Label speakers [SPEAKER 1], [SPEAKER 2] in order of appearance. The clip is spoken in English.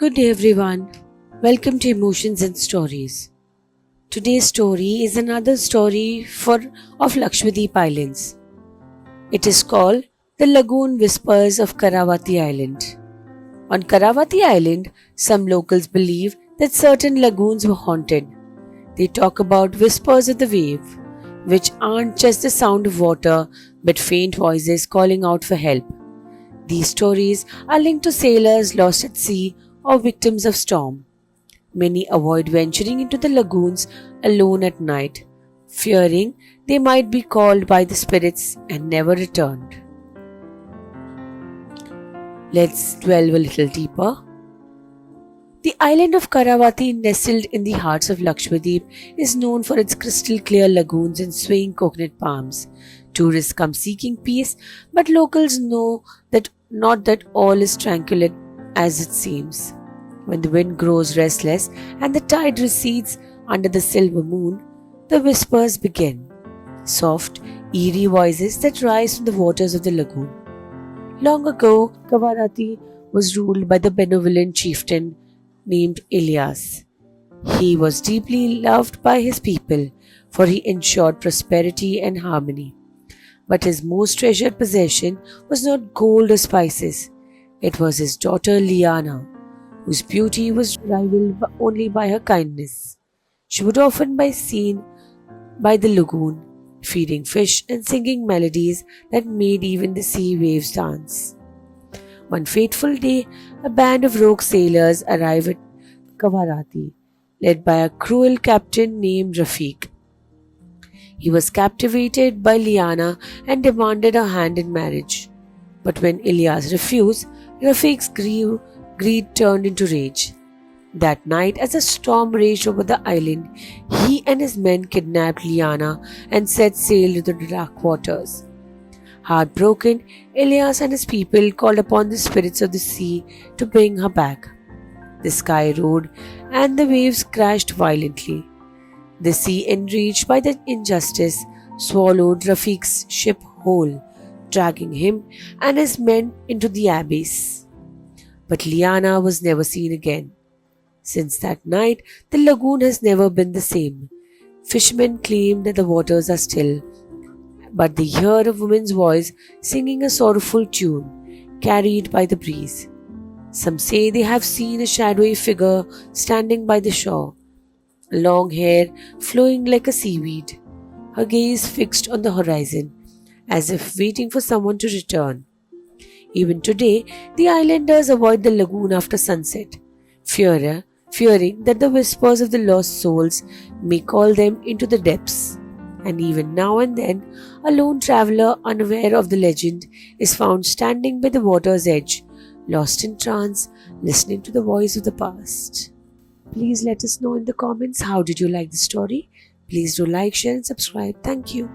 [SPEAKER 1] Good day, everyone. Welcome to Emotions and Stories. Today's story is another story of Lakshadweep Islands. It is called The Lagoon Whispers of Karavati Island. On Karavati Island, some locals believe that certain lagoons were haunted. They talk about whispers of the wave, which aren't just the sound of water but faint voices calling out for help. These stories are linked to sailors lost at sea or victims of storm. Many avoid venturing into the lagoons alone at night, fearing they might be called by the spirits and never returned. Let's delve a little deeper. The island of Karavati, nestled in the hearts of Lakshadweep, is known for its crystal clear lagoons and swaying coconut palms. Tourists come seeking peace, but locals know that not that all is tranquil as it seems. When the wind grows restless and the tide recedes under the silver moon, the whispers begin. Soft, eerie voices that rise from the waters of the lagoon. Long ago, Kavarati was ruled by the benevolent chieftain named Ilyas. He was deeply loved by his people, for he ensured prosperity and harmony. But his most treasured possession was not gold or spices. It was his daughter Liana, whose beauty was rivaled only by her kindness. She would often be seen by the lagoon, feeding fish and singing melodies that made even the sea waves dance. One fateful day, a band of rogue sailors arrived at Kavarati, led by a cruel captain named Rafiq. He was captivated by Liana and demanded her hand in marriage. But when Ilyas refused, Rafiq's greed turned into rage. That night, as a storm raged over the island, he and his men kidnapped Liana and set sail to the dark waters. Heartbroken, Ilyas and his people called upon the spirits of the sea to bring her back. The sky roared and the waves crashed violently. The sea, enraged by the injustice, swallowed Rafiq's ship whole, dragging him and his men into the abyss. But Liana was never seen again. Since that night, the lagoon has never been the same. Fishermen claim that the waters are still, but they hear a woman's voice singing a sorrowful tune, carried by the breeze. Some say they have seen a shadowy figure standing by the shore, long hair flowing like a seaweed, her gaze fixed on the horizon, as if waiting for someone to return. Even today, the islanders avoid the lagoon after sunset, fearing that the whispers of the lost souls may call them into the depths. And even now and then, a lone traveler unaware of the legend is found standing by the water's edge, lost in trance, listening to the voice of the past. Please let us know in the comments how did you like the story. Please do like, share and subscribe. Thank you.